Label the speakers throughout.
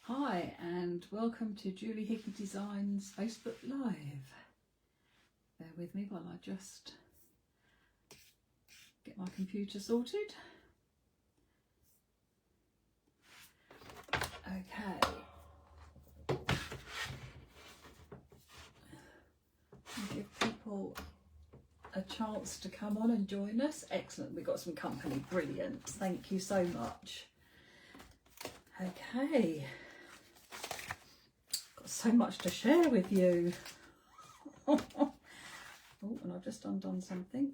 Speaker 1: Hi and welcome to Julie Hickey Designs Facebook Live. Bear with me while I just get my computer sorted. Okay. I'll give people a chance to come on and join us. Excellent, we've got some company, brilliant. Thank you so much. Okay. So much to share with you. Oh, and I've just undone something.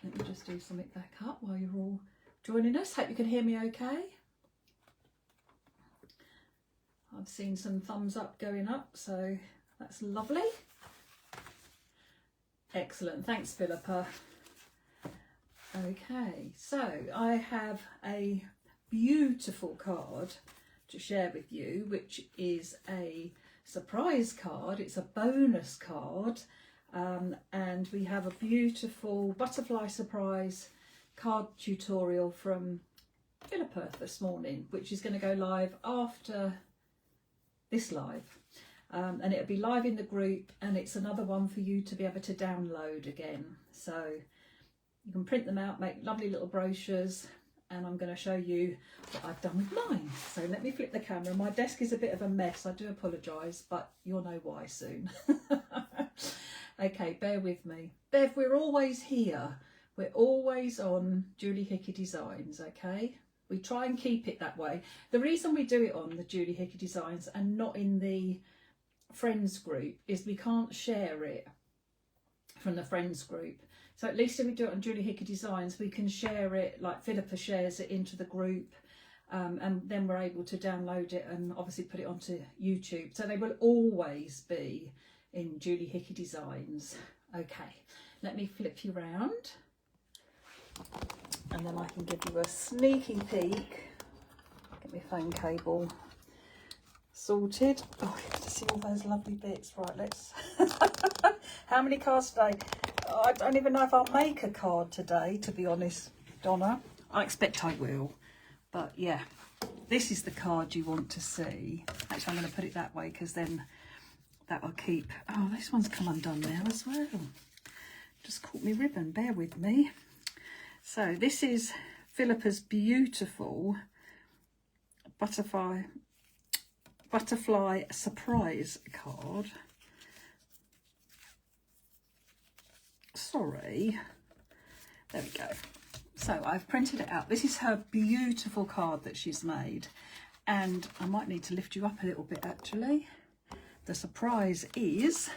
Speaker 1: Let me just do something back up while you're all joining us. Hope you can hear me okay. I've seen some thumbs up going up, so that's lovely. Excellent, thanks Philippa. Okay, so I have a beautiful card to share with you, which is a surprise card. It's a bonus card, and we have a beautiful butterfly surprise card tutorial from Philippa this morning, which is going to go live after this live, and it'll be live in the group, and it's another one for you to be able to download again, so you can print them out, make lovely little brochures. And I'm going to show you what I've done with mine. So let me flip the camera. My desk is a bit of a mess. I do apologise, but you'll know why soon. Okay, bear with me. Bev, we're always here. We're always on Julie Hickey Designs, okay? We try and keep it that way. The reason we do it on the Julie Hickey Designs and not in the Friends group is we can't share it from the Friends group. So at least if we do it on Julie Hickey Designs, we can share it, like Philippa shares it into the group, and then we're able to download it and obviously put it onto YouTube. So they will always be in Julie Hickey Designs. Okay, let me flip you round and then I can give you a sneaky peek. Get my phone cable sorted. Oh, you get to see all those lovely bits. Right, let's... How many cards today? I don't even know if I'll make a card today, to be honest, Donna. I expect I will. But yeah, this is the card you want to see. Actually, I'm going to put it that way because then that will keep... Oh, this one's come undone now as well. Just caught me ribbon, bear with me. So this is Philippa's beautiful butterfly surprise card. Sorry, there we go. So I've printed it out. This is her beautiful card that she's made, and I might need to lift you up a little bit actually. The surprise is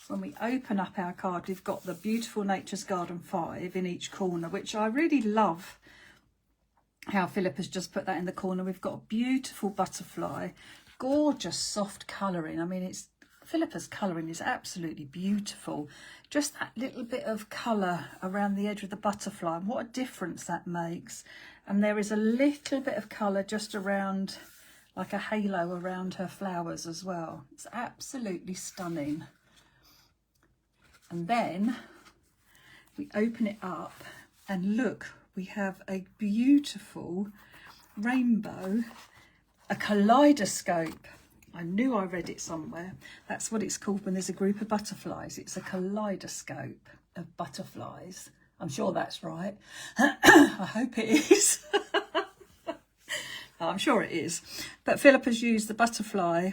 Speaker 1: when we open up our card, we've got the beautiful Nature's Garden 5 in each corner, which I really love how Philippa's just put that in the corner. We've got a beautiful butterfly, gorgeous soft colouring. I mean, it's Philippa's colouring is absolutely beautiful. Just that little bit of colour around the edge of the butterfly, and what a difference that makes. And there is a little bit of colour just around, like a halo around her flowers as well. It's absolutely stunning. And then we open it up and look, we have a beautiful rainbow, a kaleidoscope. I knew I read it somewhere. That's what it's called when there's a group of butterflies. It's a kaleidoscope of butterflies. I'm sure that's right. I hope it is. I'm sure it is. But Philippa's used the butterfly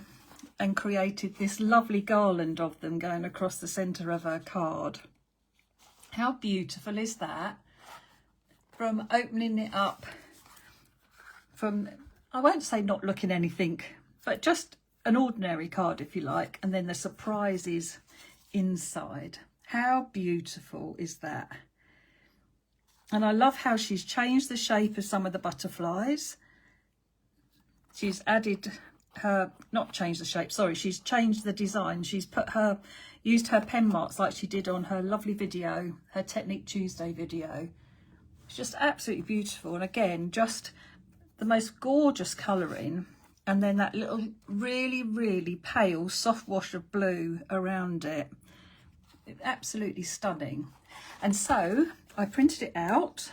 Speaker 1: and created this lovely garland of them going across the centre of her card. How beautiful is that? From opening it up, from, I won't say not looking anything, but just an ordinary card if you like, and then the surprises inside. How beautiful is that? And I love how she's changed the shape of some of the butterflies. She's added her, not changed the shape, sorry, she's changed the design. She's used her pen marks like she did on her lovely video, her Technique Tuesday video. It's just absolutely beautiful, and again, just the most gorgeous colouring. And then that little really, really pale soft wash of blue around it. It's absolutely stunning. And so I printed it out.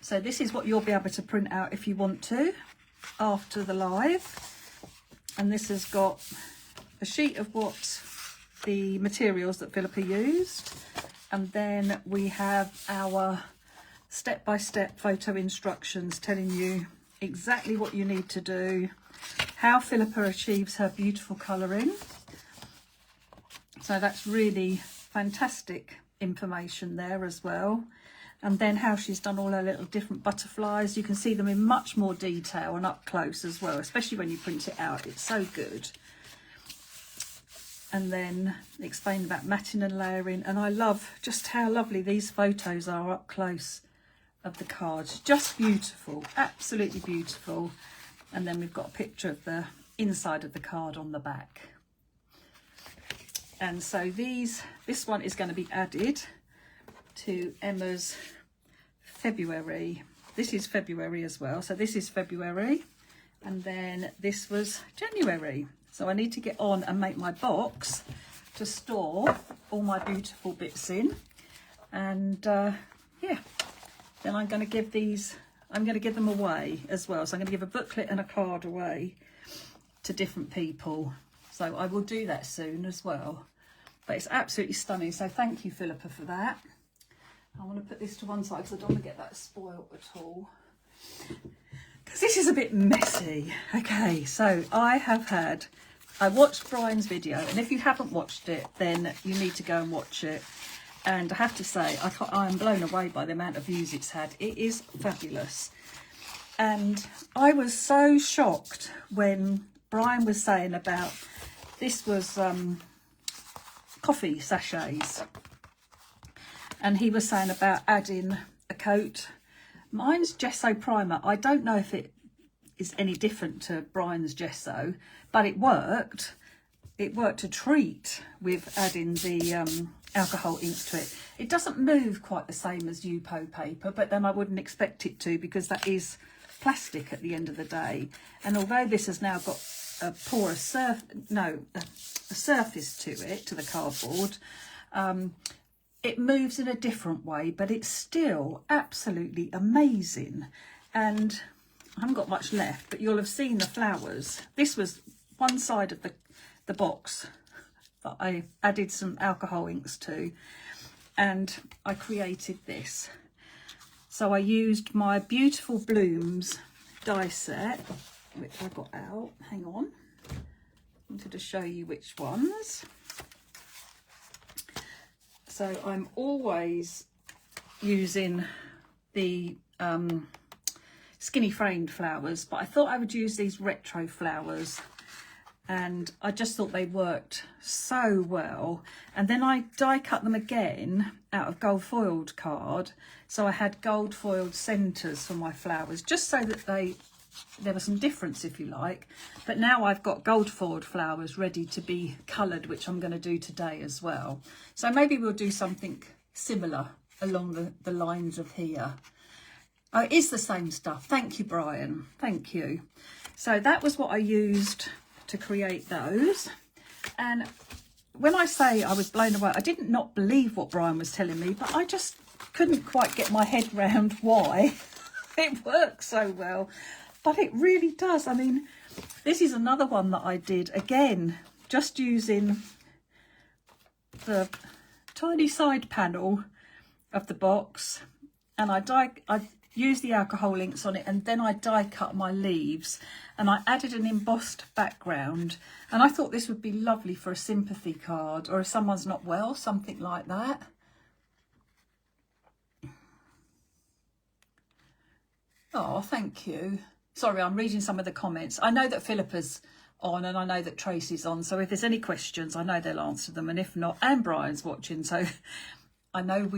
Speaker 1: So this is what you'll be able to print out if you want to. after the live, and this has got a sheet of what the materials that Philippa used, and then we have our step-by-step photo instructions telling you exactly what you need to do, how Philippa achieves her beautiful colouring. So that's really fantastic information there as well. And then how she's done all her little different butterflies. You can see them in much more detail and up close as well, especially when you print it out. It's so good. And then explain about matting and layering. And I love just how lovely these photos are up close of the cards. Just beautiful, absolutely beautiful. And then we've got a picture of the inside of the card on the back. And so this one is going to be added to Emma's February. This is February as well. So this is February, and then this was January. So I need to get on and make my box to store all my beautiful bits in. And yeah, then I'm going to give them away as well. So I'm going to give a booklet and a card away to different people. So I will do that soon as well. But it's absolutely stunning. So thank you, Philippa, for that. I want to put this to one side because I don't want to get that spoiled at all. Because this is a bit messy. Okay, so I watched Brian's video. And if you haven't watched it, then you need to go and watch it. And I have to say, I am blown away by the amount of views it's had. It is fabulous. And I was so shocked when Brian was saying about, this was coffee sachets, and he was saying about adding a coat. Mine's gesso primer. I don't know if it is any different to Brian's gesso, but it worked a treat with adding the alcohol ink to it. It doesn't move quite the same as Yupo paper, but then I wouldn't expect it to, because that is plastic at the end of the day. And although this has now got a porous a surface to it, to the cardboard, it moves in a different way, but it's still absolutely amazing. And I haven't got much left, but you'll have seen the flowers. This was one side of the box that I added some alcohol inks to, and I created this. So I used my Beautiful Blooms die set, which I got out. Hang on. I wanted to show you which ones. So I'm always using the skinny framed flowers, but I thought I would use these retro flowers, and I just thought they worked so well. And then I die cut them again out of gold foiled card, so I had gold foiled centres for my flowers, just so that there was some difference, if you like. But now I've got gold foiled flowers ready to be coloured, which I'm going to do today as well. So maybe we'll do something similar along the lines of here. Oh, it is the same stuff. Thank you, Brian. Thank you. So that was what I used to create those. And when I say I was blown away, I didn't not believe what Brian was telling me, but I just couldn't quite get my head round why it works so well. But it really does. I mean, this is another one that I did, again, just using the tiny side panel of the box, and I used the alcohol inks on it, and then I die cut my leaves, and I added an embossed background, and I thought this would be lovely for a sympathy card, or if someone's not well, something like that. Oh, thank you. Sorry, I'm reading some of the comments. I know that Philippa's on, and I know that Tracy's on, so if there's any questions, I know they'll answer them, and if not, and Brian's watching, so I know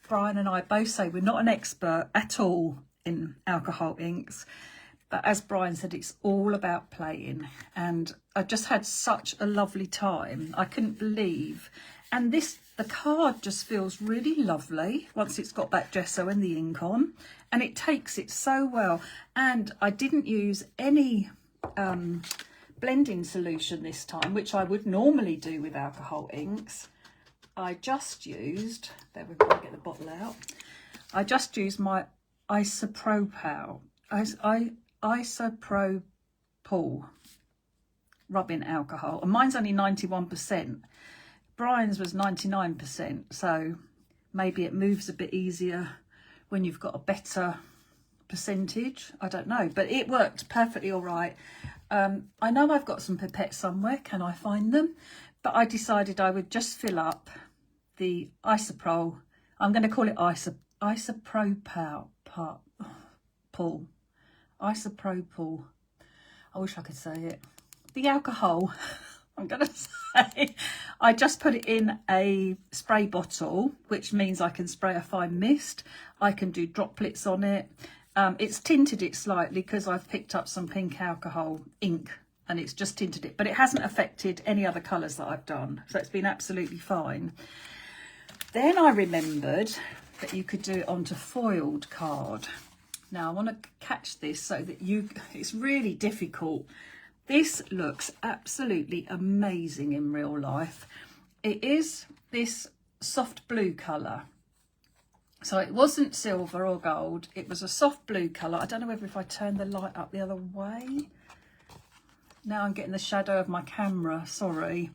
Speaker 1: Brian and I both say we're not an expert at all in alcohol inks, but as Brian said, it's all about playing, and I just had such a lovely time. I couldn't believe, and the card just feels really lovely once it's got that gesso and the ink on, and it takes it so well. And I didn't use any blending solution this time, which I would normally do with alcohol inks. I just used, bear with me, I'll get the bottle out. I just used my isopropyl. isopropyl rubbing alcohol, and mine's only 91%. Brian's was 99%, so maybe it moves a bit easier when you've got a better percentage. I don't know, but it worked perfectly all right. I know I've got some pipettes somewhere. Can I find them? But I decided I would just fill up the isopropyl. I'm going to call it isopropyl. Isopropyl. I wish I could say it. The alcohol, I'm going to say. I just put it in a spray bottle, which means I can spray a fine mist. I can do droplets on it. It's tinted it slightly because I've picked up some pink alcohol ink and it's just tinted it, but it hasn't affected any other colours that I've done. So it's been absolutely fine. Then I remembered that you could do it onto foiled card. Now I want to catch this so that it's really difficult. This looks absolutely amazing in real life. It is this soft blue colour. So it wasn't silver or gold. It was a soft blue colour. I don't know whether if I turn the light up the other way. Now I'm getting the shadow of my camera, sorry.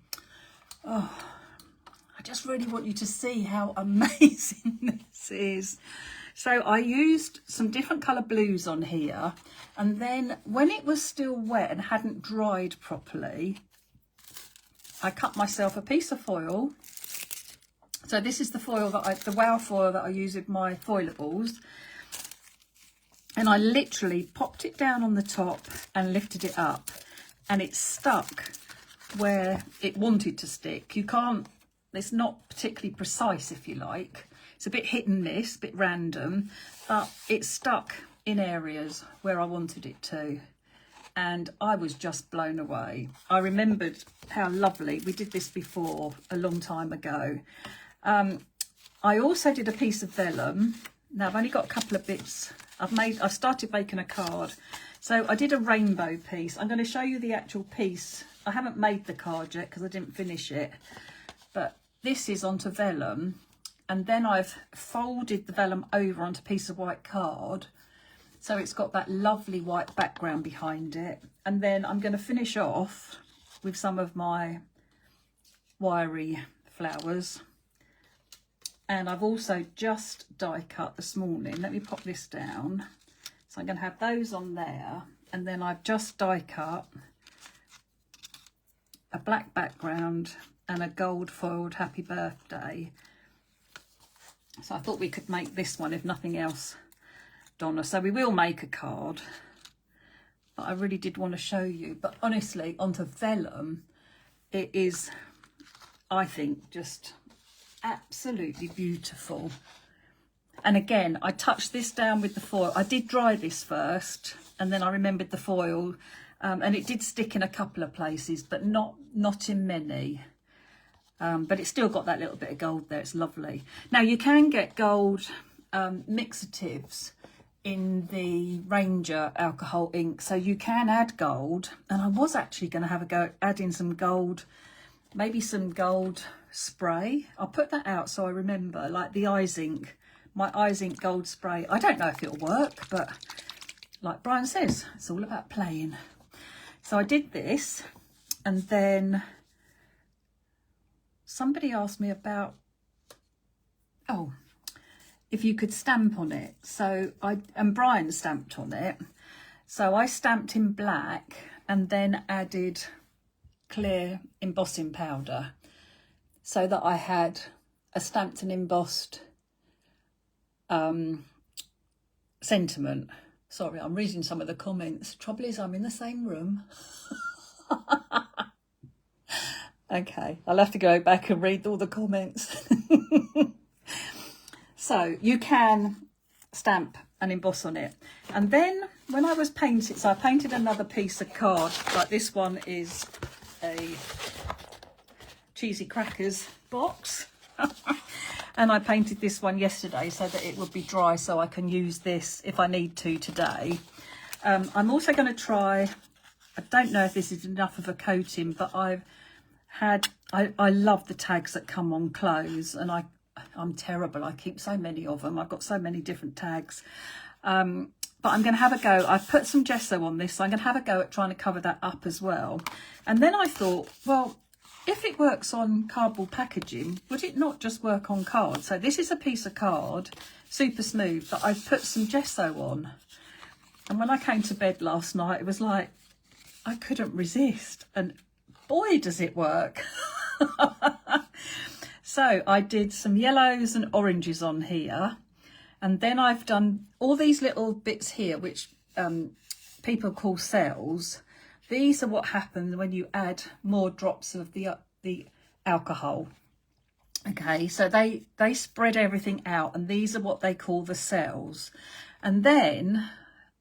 Speaker 1: Oh, I just really want you to see how amazing this is. So I used some different colour blues on here, and then when it was still wet and hadn't dried properly, I cut myself a piece of foil. So this is the foil the wow foil that I use with my foilables, and I literally popped it down on the top and lifted it up, and it stuck where it wanted to stick. You can't, it's not particularly precise, if you like. It's a bit hit and miss, a bit random, but it stuck in areas where I wanted it to. And I was just blown away. I remembered how lovely, we did this before a long time ago. I also did a piece of vellum. Now I've only got a couple of bits. I've started making a card. So I did a rainbow piece. I'm going to show you the actual piece. I haven't made the card yet because I didn't finish it. But this is onto vellum. And then I've folded the vellum over onto a piece of white card. So it's got that lovely white background behind it. And then I'm going to finish off with some of my wiry flowers. And I've also just die cut this morning. Let me pop this down. So I'm going to have those on there. And then I've just die cut a black background and a gold foiled happy birthday. So I thought we could make this one, if nothing else, Donna. So we will make a card. But I really did want to show you. But honestly, onto vellum, it is, I think, just absolutely beautiful. And again, I touched this down with the foil. I did dry this first, and then I remembered the foil, and it did stick in a couple of places, but not in many. But it's still got that little bit of gold there. It's lovely. Now you can get gold mixatives in the Ranger alcohol ink, so you can add gold. And I was actually going to have a go at adding some gold, maybe some gold spray. I'll put that out so I remember, like the eyes ink, my eyes ink gold spray. I don't know if it'll work, but like Brian says, it's all about playing. So I did this, and then somebody asked me about, if you could stamp on it. So and Brian stamped on it. So I stamped in black and then added clear embossing powder so that I had a stamped and embossed sentiment. Sorry, I'm reading some of the comments. Trouble is, I'm in the same room. Okay, I'll have to go back and read all the comments. So you can stamp and emboss on it. And then when I was painting, so I painted another piece of card, like this one is a cheesy crackers box. And I painted this one yesterday so that it would be dry, so I can use this if I need to today. I'm also going to try, I don't know if this is enough of a coating, but I love the tags that come on clothes, and I'm terrible. I keep so many of them. I've got so many different tags. But but I'm going to have a go. I've put some gesso on this, so I'm going to have a go at trying to cover that up as well. And then I thought, well, if it works on cardboard packaging, would it not just work on card? So this is a piece of card, super smooth, that I've put some gesso on. And when I came to bed last night, it was like, I couldn't resist. And boy, does it work. So I did some yellows and oranges on here. And then I've done all these little bits here, which people call cells. These are what happens when you add more drops of the alcohol. Okay, so they spread everything out, and these are what they call the cells. And then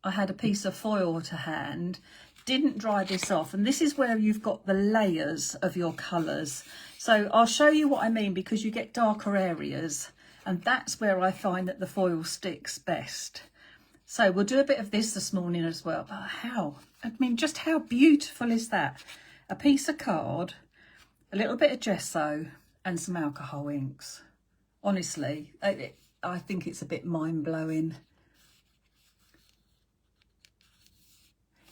Speaker 1: I had a piece of foil to hand, didn't dry this off, and this is where you've got the layers of your colours. So I'll show you what I mean, because you get darker areas, and that's where I find that the foil sticks best. So we'll do a bit of this morning as well. But how? I mean, just how beautiful is that? A piece of card, a little bit of gesso, and some alcohol inks. Honestly, I think it's a bit mind-blowing.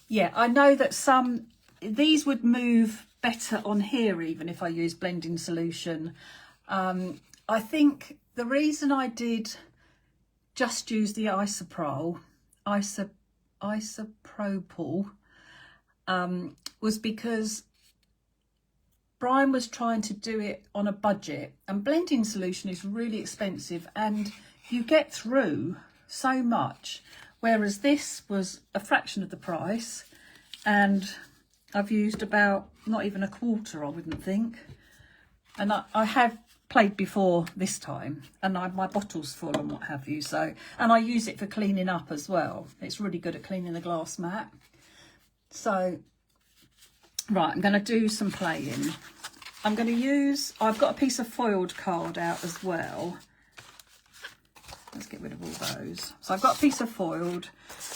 Speaker 1: Yeah, I know that these would move better on here even if I use blending solution. I think the reason I did just use the isopropyl was because Brian was trying to do it on a budget, and blending solution is really expensive and you get through so much, whereas this was a fraction of the price, and I've used about not even a quarter, I wouldn't think. And I have played before this time, and my bottle's full and what have you. So, and I use it for cleaning up as well. It's really good at cleaning the glass mat. So, right, I'm going to do some playing. I'm going to use, I've got a piece of foiled card out as well. Let's get rid of all those. So I've got a piece of foiled,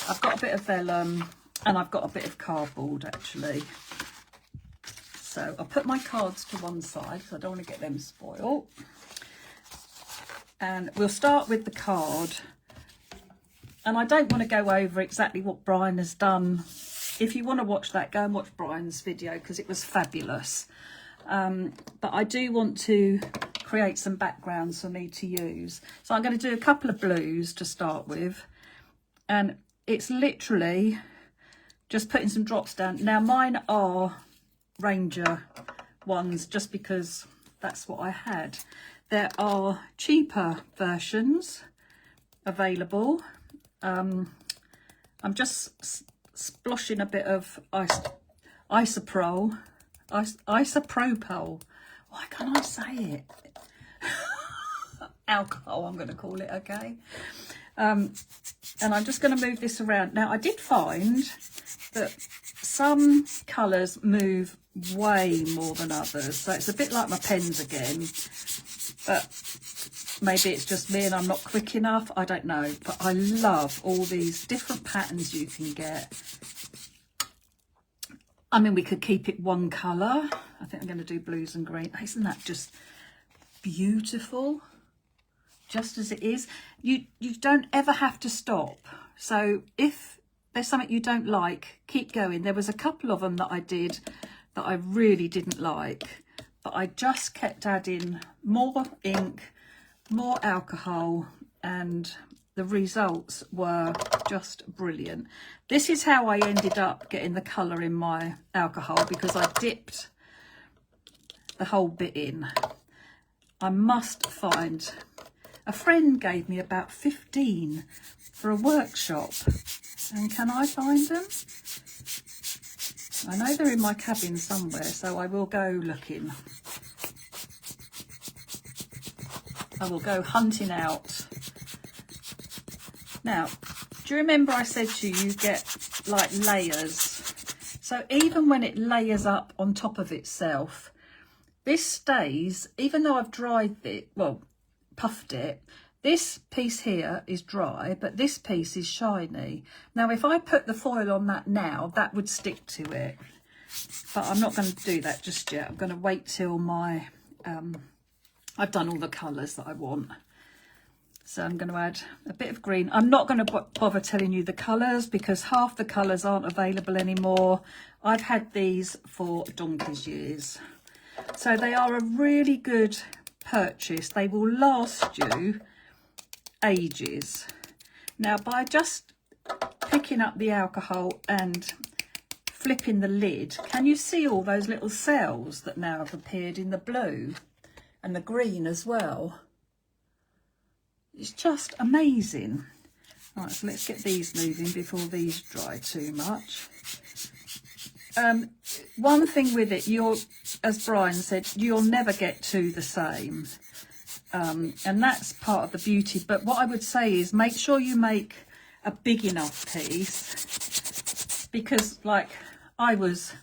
Speaker 1: I've got a bit of vellum, and I've got a bit of cardboard actually. So I'll put my cards to one side because I don't want to get them spoiled. And we'll start with the card. And I don't want to go over exactly what Brian has done. If you want to watch that, go and watch Brian's video because it was fabulous. But I do want to create some backgrounds for me to use. So I'm going to do a couple of blues to start with. And it's literally just putting some drops down. Now mine are Ranger ones just because that's what I had. There are cheaper versions available. I'm just sploshing a bit of isopropyl. Why can't I say it? Alcohol, I'm going to call it, okay? And I'm just going to move this around. Now, I did find that some colours move way more than others. So it's a bit like my pens again. But maybe it's just me and I'm not quick enough. I don't know. But I love all these different patterns you can get. I mean, we could keep it one colour. I think I'm going to do blues and green. Isn't that just beautiful? Just as it is. You don't ever have to stop. So if there's something you don't like, keep going. There was a couple of them that I did that I really didn't like, but I just kept adding more ink, more alcohol, and the results were just brilliant. This is how I ended up getting the colour in my alcohol, because I dipped the whole bit in. I must find, a friend gave me about 15 for a workshop, and can I find them? I know they're in my cabin somewhere, so I will go looking. I will go hunting out. Now, do you remember I said to you, you get like layers? So even when it layers up on top of itself, this stays, even though I've dried it, well, puffed it, this piece here is dry, but this piece is shiny. Now, if I put the foil on that now, that would stick to it. But I'm not going to do that just yet. I'm going to wait till my, I've done all the colours that I want. So I'm going to add a bit of green. I'm not going to bother telling you the colours because half the colours aren't available anymore. I've had these for donkey's years. So they are a really good purchase. They will last you ages. Now, by just picking up the alcohol and flipping the lid, can you see all those little cells that now have appeared in the blue and the green as well? It's just amazing. Right, so let's get these moving before these dry too much. One thing with it, as Brian said, you'll never get two the same. And that's part of the beauty. But what I would say is make sure you make a big enough piece, because like I was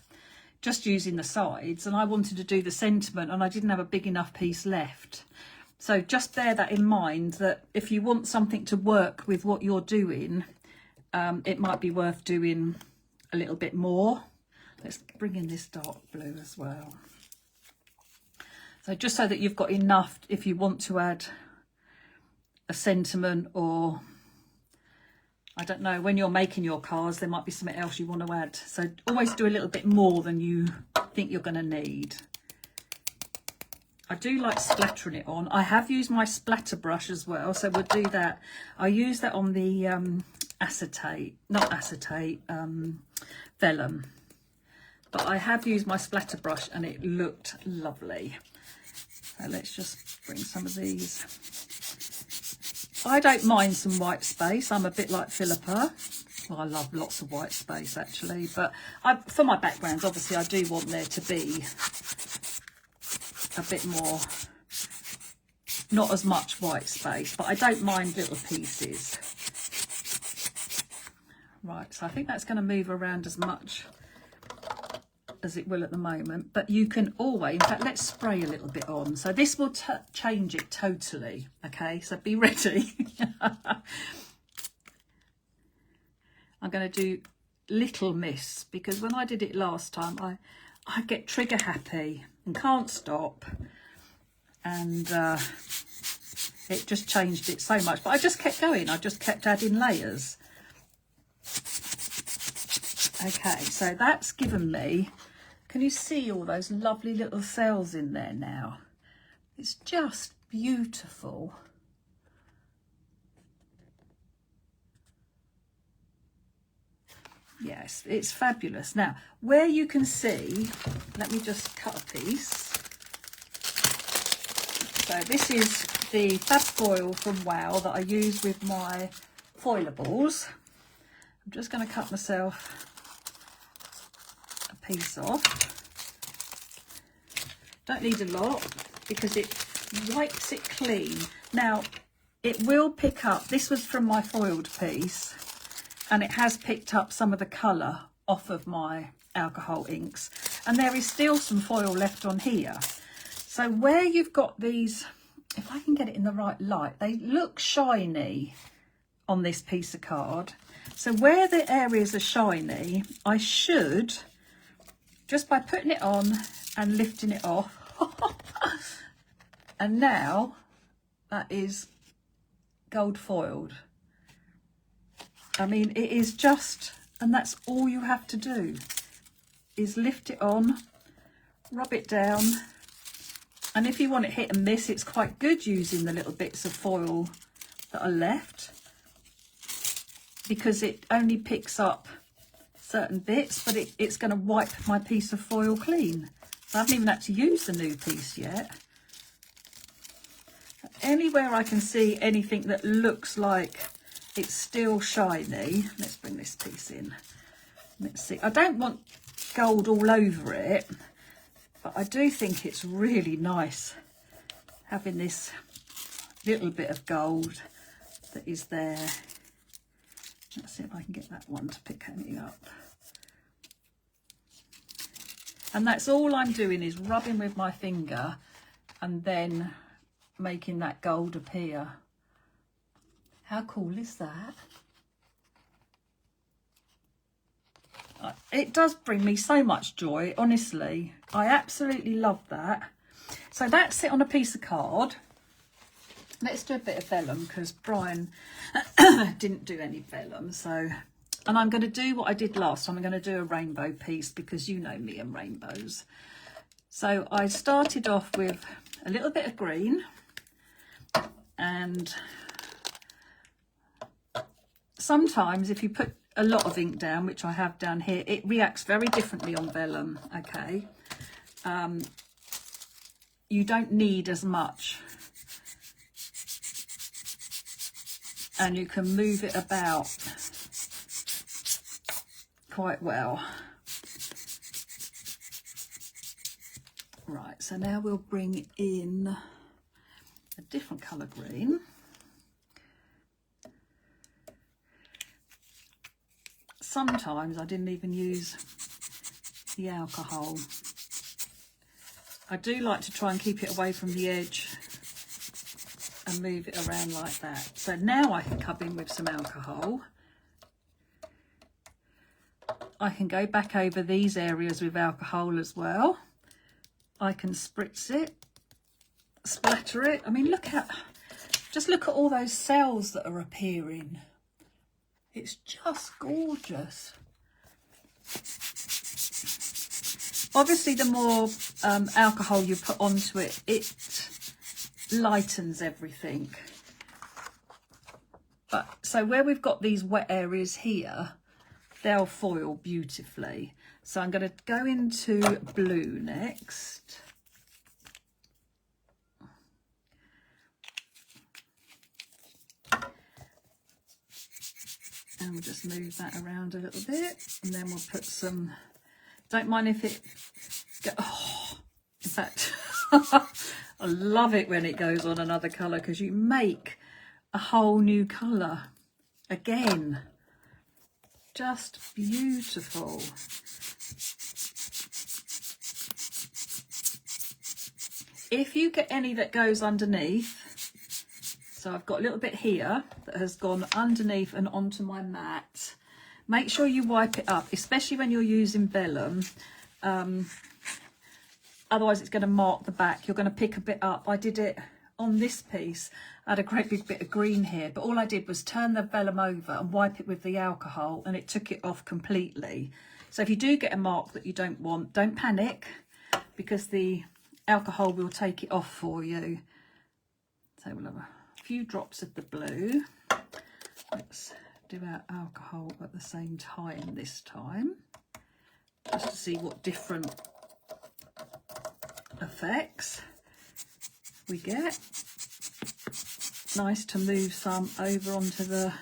Speaker 1: just using the sides and I wanted to do the sentiment and I didn't have a big enough piece left. So just bear that in mind, that if you want something to work with what you're doing, it might be worth doing a little bit more. Let's bring in this dark blue as well. So just so that you've got enough if you want to add a sentiment, or I don't know, when you're making your cards, there might be something else you want to add. So always do a little bit more than you think you're going to need. I do like splattering it on. I have used my splatter brush as well, so we'll do that. I use that on the vellum. But I have used my splatter brush and it looked lovely. So let's just bring some of these. I don't mind some white space. I'm a bit like Philippa. Well, I love lots of white space actually, but for my backgrounds, obviously I do want there to be a bit more, not as much white space, but I don't mind little pieces. Right, so I think that's going to move around as much as it will at the moment, but you can always, in fact, let's spray a little bit on. So this will change it totally, okay? So be ready. I'm going to do little mists because when I did it last time, I get trigger happy and can't stop, and it just changed it so much. But I just kept going. I just kept adding layers. Okay, so that's given me, can you see all those lovely little cells in there now? It's just beautiful. Yes, it's fabulous. Now, where you can see, let me just cut a piece. So this is the fab foil from Wow that I use with my foilables. I'm just going to cut myself a piece off. Don't need a lot because it wipes it clean. Now, it will pick up, this was from my foiled piece, and it has picked up some of the colour off of my alcohol inks, and there is still some foil left on here. So where you've got these, if I can get it in the right light, they look shiny on this piece of card. So where the areas are shiny, I should, just by putting it on and lifting it off, and now that is gold foiled. I mean, it is just, and that's all you have to do, is lift it on, rub it down, and if you want it hit and miss, it's quite good using the little bits of foil that are left, because it only picks up certain bits, but it's going to wipe my piece of foil clean. So I haven't even had to use the new piece yet. Anywhere I can see anything that looks like it's still shiny, let's bring this piece in. Let's see, I don't want gold all over it, but I do think it's really nice having this little bit of gold that is there. Let's see if I can get that one to pick anything up. And that's all I'm doing, is rubbing with my finger and then making that gold appear. How cool is that? It does bring me so much joy, honestly. I absolutely love that. So that's it on a piece of card. let's do a bit of vellum because Brian didn't do any vellum. So, and I'm going to do what I did last time. I'm going to do a rainbow piece because you know me and rainbows. So I started off with a little bit of green, and sometimes if you put a lot of ink down, which I have down here, it reacts very differently on vellum. Okay, you don't need as much, and you can move it about quite well. Right, so now we'll bring in a different colour green. Sometimes I didn't even use the alcohol. I do like to try and keep it away from the edge and move it around like that. So now I can come in with some alcohol. I can go back over these areas with alcohol as well. I can spritz it, splatter it. I mean, just look at all those cells that are appearing. It's just gorgeous. Obviously, the more alcohol you put onto it, it lightens everything. But so where we've got these wet areas here, they'll foil beautifully. So I'm going to go into blue next. And we'll just move that around a little bit. And then we'll put some, don't mind if it, in fact, I love it when it goes on another colour because you make a whole new colour again. Just beautiful. If you get any that goes underneath, so I've got a little bit here that has gone underneath and onto my mat, make sure you wipe it up, especially when you're using vellum. Otherwise it's going to mark the back. You're going to pick a bit up. I did it on this piece. I had a great big bit of green here, but all I did was turn the vellum over and wipe it with the alcohol, and it took it off completely. So if you do get a mark that you don't want, don't panic, because the alcohol will take it off for you. So we'll have a few drops of the blue. Let's do our alcohol at the same time this time, just to see what different effects we get. Nice to move some over onto the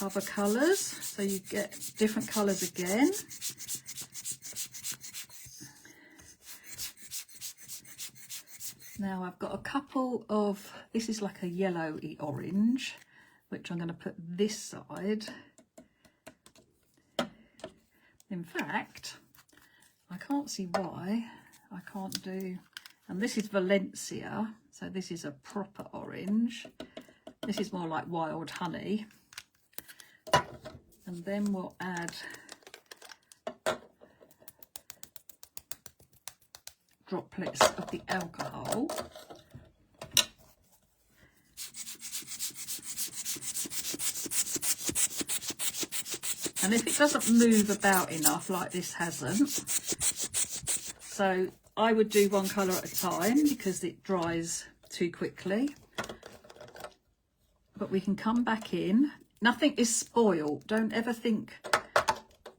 Speaker 1: other colours, so you get different colours again. Now I've got a couple of, this is like a yellowy orange, which I'm going to put this side. In fact, I can't see why I can't do, and this is Valencia, so this is a proper orange. This is more like wild honey. And then we'll add droplets of the alcohol. And if it doesn't move about enough, like this hasn't, so I would do one colour at a time because it dries too quickly. But we can come back in. Nothing is spoiled. Don't ever think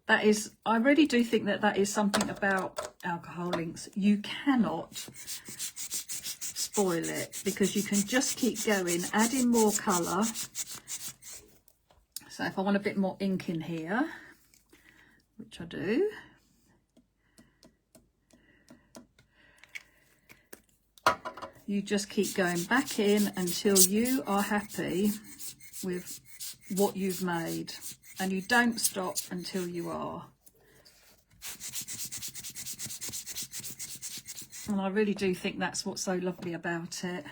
Speaker 1: that is, I really do think that that is something about alcohol inks. You cannot spoil it because you can just keep going, adding more colour. So if I want a bit more ink in here, which I do, you just keep going back in until you are happy with what you've made, and you don't stop until you are. And I really do think that's what's so lovely about it.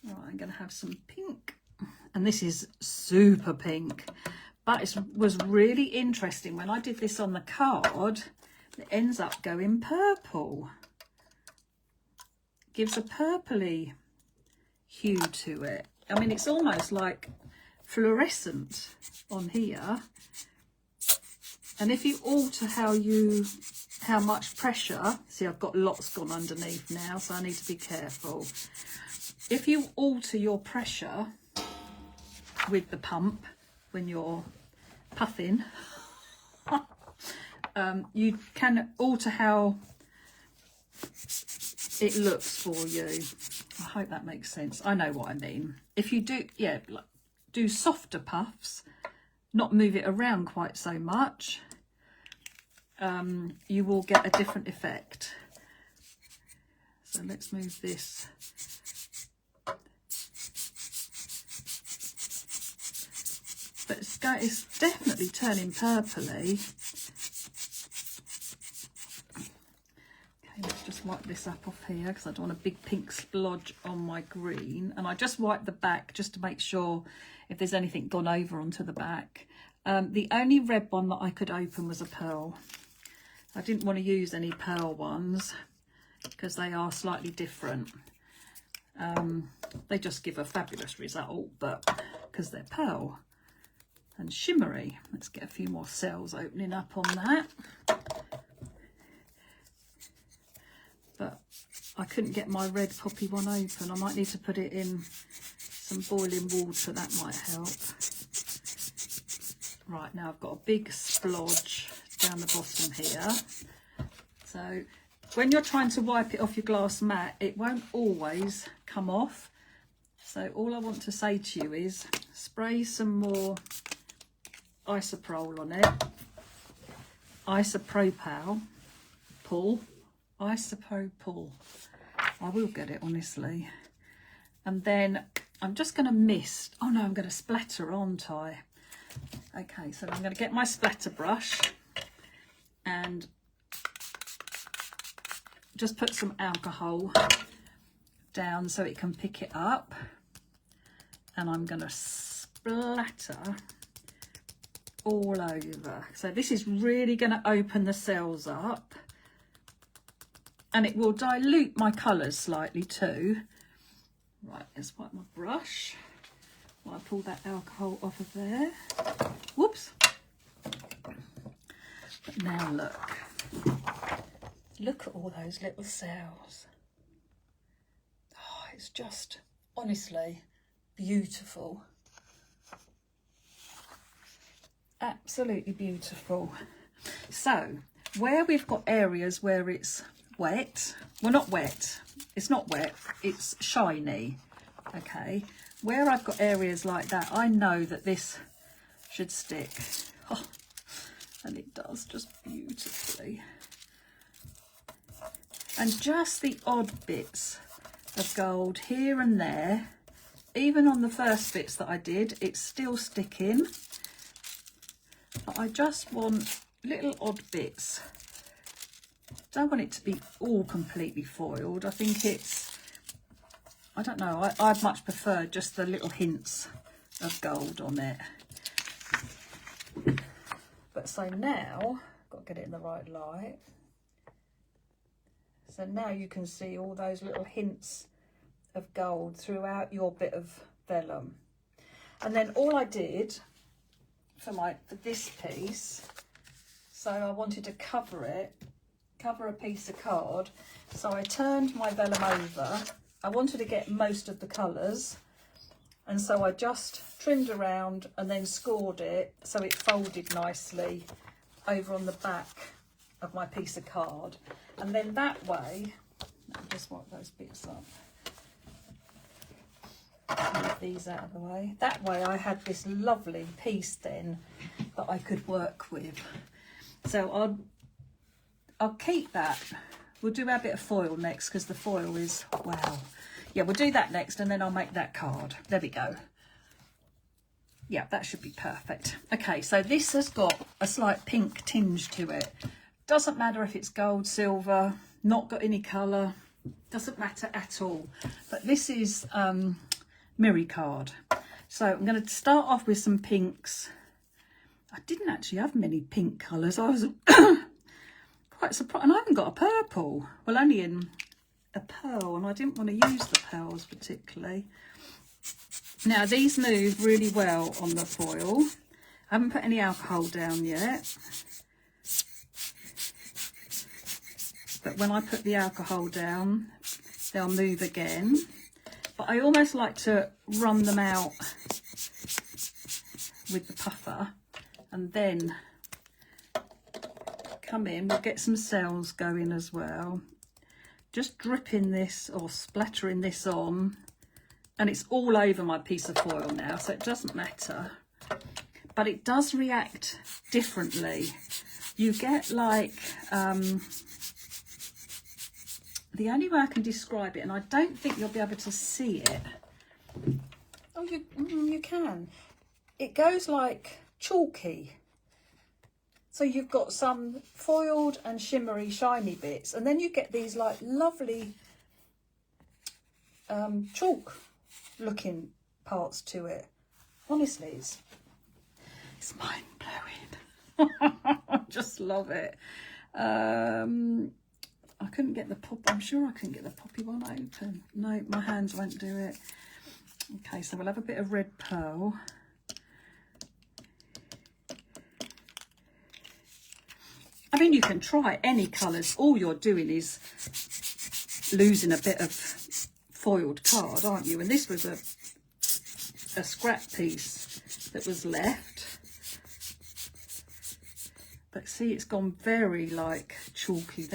Speaker 1: Right, I'm going to have some pink, and this is super pink, but it was really interesting when I did this on the card. It ends up going purple. Gives a purpley hue to it. I mean, it's almost like fluorescent on here. And if you alter how much pressure, see, I've got lots gone underneath now, so I need to be careful. If you alter your pressure with the pump when you're puffing, you can alter how it looks for you. I hope that makes sense. I know what I mean. If you do, yeah, do softer puffs, not move it around quite so much, you will get a different effect. So let's move this. But it's definitely turning purpley. Okay, let's just wipe this up off here because I don't want a big pink splodge on my green. And I just wipe the back just to make sure if there's anything gone over onto the back. The only red one that I could open was a pearl. I didn't want to use any pearl ones because they are slightly different. They just give a fabulous result, but because they're pearl and shimmery. Let's get a few more cells opening up on that. But I couldn't get my red poppy one open. I might need to put it in some boiling water, that might help. Right, now I've got a big splodge down the bottom here. So when you're trying to wipe it off your glass mat, it won't always come off. So all I want to say to you is spray some more isopropyl on it. Isopropyl. I will get it, honestly. And then I'm just going to mist. Oh no, I'm going to splatter, aren't I? Okay, so I'm going to get my splatter brush and just put some alcohol down so it can pick it up. And I'm going to splatter all over. So this is really going to open the cells up. And it will dilute my colours slightly too. Right, let's wipe my brush while I pull that alcohol off of there. Whoops. But now look at all those little cells. Oh, it's just, honestly, beautiful. Absolutely beautiful. So, where we've got areas where it's wet, well, not wet, it's not wet, it's shiny, okay, where I've got areas like that, I know that this should stick. Oh, and it does, just beautifully. And just the odd bits of gold here and there, even on the first bits that I did, it's still sticking, but I just want little odd bits. Don't want it to be all completely foiled. I think it's, I don't know, I'd much prefer just the little hints of gold on it. But so now, got to get it in the right light. So now you can see all those little hints of gold throughout your bit of vellum. And then all I did for this piece, so I wanted to cover a piece of card, so I turned my vellum over. I wanted to get most of the colours, and so I just trimmed around and then scored it so it folded nicely over on the back of my piece of card. And then that way, let me just wipe those bits up, move these out of the way. That way I had this lovely piece then that I could work with. So I'll keep that. We'll do our bit of foil next because the foil is, wow. Yeah, we'll do that next and then I'll make that card. There we go. Yeah, that should be perfect. Okay, so this has got a slight pink tinge to it. Doesn't matter if it's gold, silver, not got any colour. Doesn't matter at all. But this is mirri card. So I'm going to start off with some pinks. I didn't actually have many pink colours. I was quite surprised. And I haven't got a purple. Well, only in a pearl, and I didn't want to use the pearls particularly. Now these move really well on the foil. I haven't put any alcohol down yet, but when I put the alcohol down, they'll move again. But I almost like to run them out with the puffer and then come in. We'll get some cells going as well. Just dripping this or splattering this on, and it's all over my piece of foil now, so it doesn't matter. But it does react differently. You get like, the only way I can describe it, and I don't think you'll be able to see it. Oh, you can. It goes like chalky. So you've got some foiled and shimmery, shiny bits, and then you get these like lovely chalk looking parts to it. Honestly, it's mind blowing. I just love it. I couldn't get the pop. I'm sure I couldn't get the poppy one open. No, my hands won't do it. Okay, so we'll have a bit of red pearl. I mean, you can try any colours. All you're doing is losing a bit of foiled card, aren't you? And this was a scrap piece that was left. But see, it's gone very like chalky.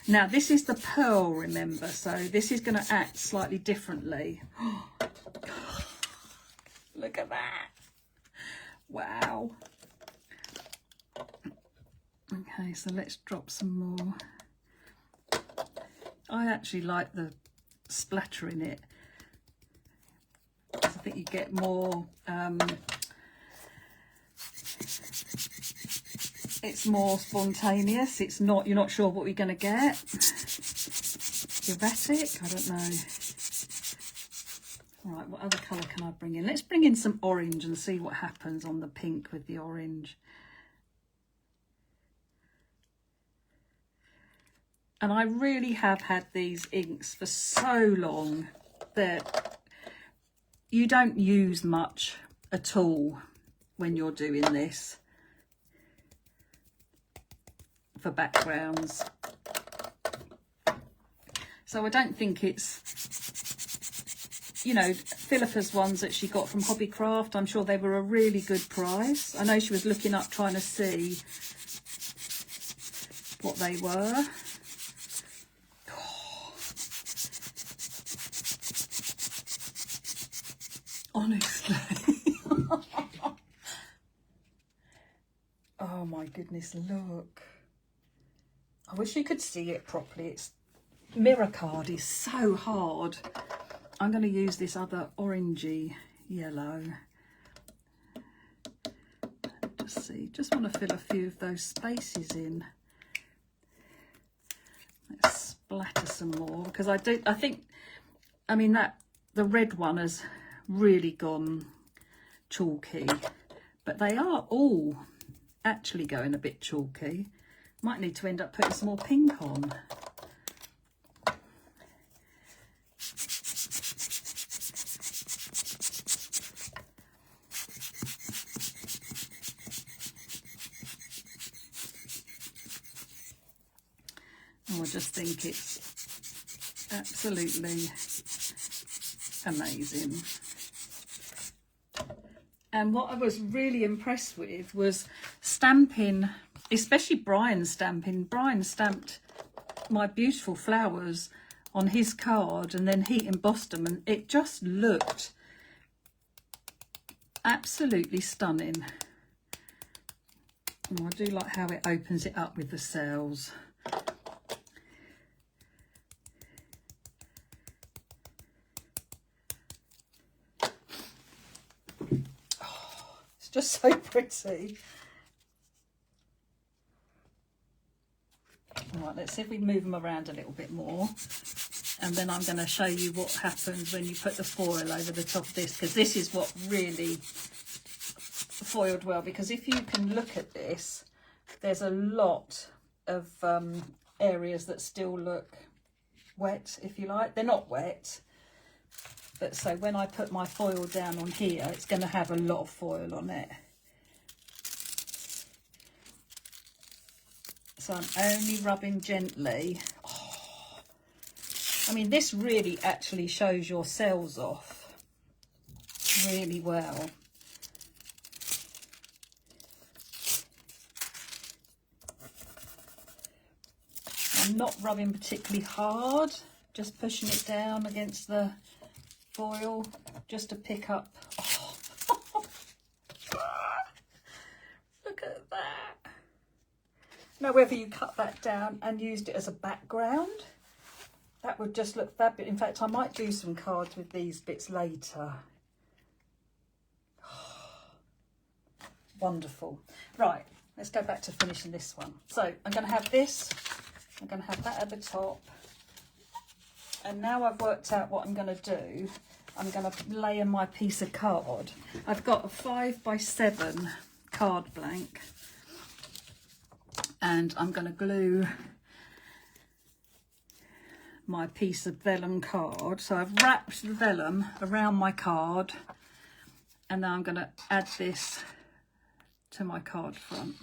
Speaker 1: Now this is the pearl, remember, so this is going to act slightly differently. Look at that. Wow. Okay, so let's drop some more. I actually like the splatter in it. I think you get more, it's more spontaneous. It's not, you're not sure what we're going to get. Erratic, I don't know. All right, what other colour can I bring in? Let's bring in some orange and see what happens on the pink with the orange. And I really have had these inks for so long that you don't use much at all when you're doing this for backgrounds. So I don't think it's, you know, Philippa's ones that she got from Hobbycraft, I'm sure they were a really good price. I know she was looking up trying to see what they were. Honestly. Oh my goodness, look. I wish you could see it properly. It's mirror card is so hard. I'm going to use this other orangey yellow. Just see, just want to fill a few of those spaces in. Let's splatter some more because I think, I mean, that the red one has really gone chalky, but they are all actually going a bit chalky. Might need to end up putting some more pink on. Oh, I just think it's absolutely amazing. And what I was really impressed with was stamping, especially Brian's stamping. Brian stamped my beautiful flowers on his card and then he embossed them, and it just looked absolutely stunning. Oh, I do like how it opens it up with the cells. Just so pretty. All right, let's see if we move them around a little bit more, and then I'm going to show you what happens when you put the foil over the top of this, because this is what really foiled well. Because if you can look at this, there's a lot of areas that still look wet, if you like. They're not wet, but so when I put my foil down on here, it's going to have a lot of foil on it. So I'm only rubbing gently. Oh, I mean, this really actually shows your cells off really well. I'm not rubbing particularly hard, just pushing it down against the foil just to pick up. Oh. Look at that. Now, whether you cut that down and used it as a background, that would just look fabulous. In fact, I might do some cards with these bits later. Wonderful. Right, let's go back to finishing this one. So I'm going to have this. I'm going to have that at the top. And now I've worked out what I'm going to do. I'm going to layer my piece of card. I've got a 5x7 card blank. And I'm going to glue my piece of vellum card. So I've wrapped the vellum around my card. And now I'm going to add this to my card front.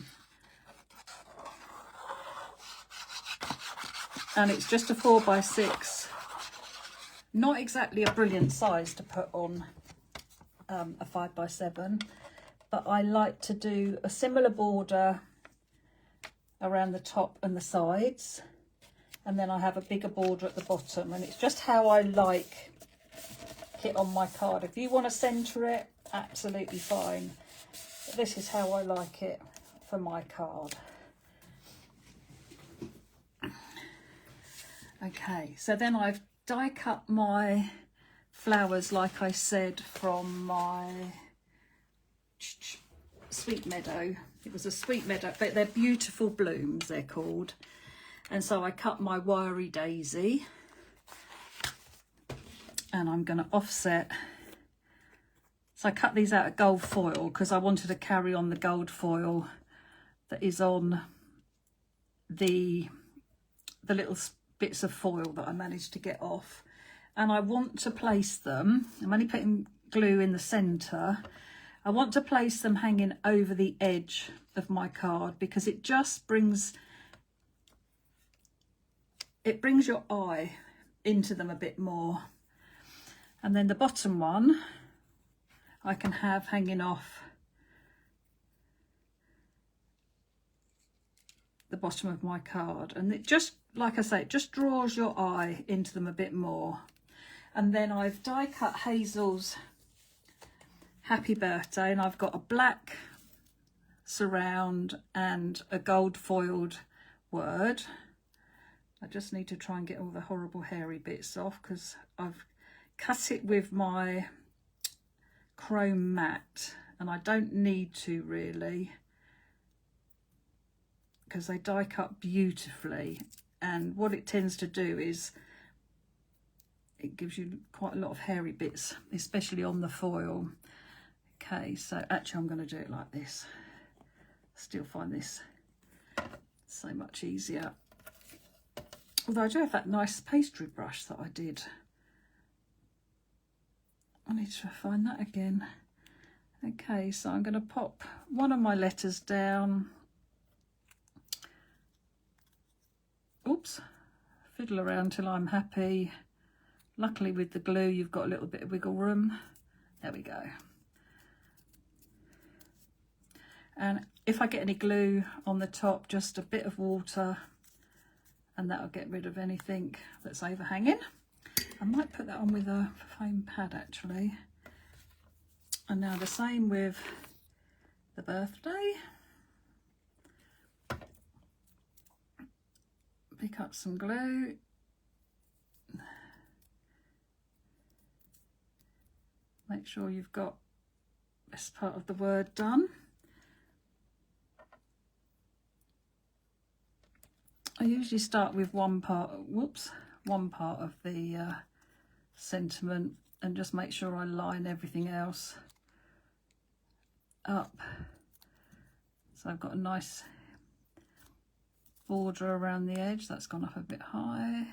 Speaker 1: And it's just a 4x6, not exactly a brilliant size to put on a 5x7, but I like to do a similar border around the top and the sides, and then I have a bigger border at the bottom, and it's just how I like it on my card. If you want to centre it, absolutely fine, but this is how I like it for my card. Okay, so then I've die cut my flowers, like I said, from my sweet meadow. It was a sweet meadow, but they're beautiful blooms, they're called. And so I cut my wiry daisy, and I'm going to offset. So I cut these out of gold foil because I wanted to carry on the gold foil that is on the little bits of foil that I managed to get off. And I want to place them, I'm only putting glue in the centre, I want to place them hanging over the edge of my card because it just brings your eye into them a bit more. And then the bottom one I can have hanging off the bottom of my card, and it just, like I say, it just draws your eye into them a bit more. And then I've die cut Hazel's Happy Birthday, and I've got a black surround and a gold foiled word. I just need to try and get all the horrible hairy bits off because I've cut it with my chrome matte, and I don't need to really, because they die cut beautifully, and what it tends to do is it gives you quite a lot of hairy bits, especially on the foil. Okay, so actually I'm going to do it like this. Still find this so much easier, although I do have that nice pastry brush that I did. I need to find that again. Okay, so I'm going to pop one of my letters down. Oops, fiddle around till I'm happy. Luckily with the glue you've got a little bit of wiggle room. There we go. And if I get any glue on the top, just a bit of water, and that'll get rid of anything that's overhanging. I might put that on with a foam pad actually. And now the same with the birthday. Pick up some glue. Make sure you've got this part of the word done. I usually start with one part of the sentiment and just make sure I line everything else up. So I've got a nice border around the edge. That's gone up a bit high.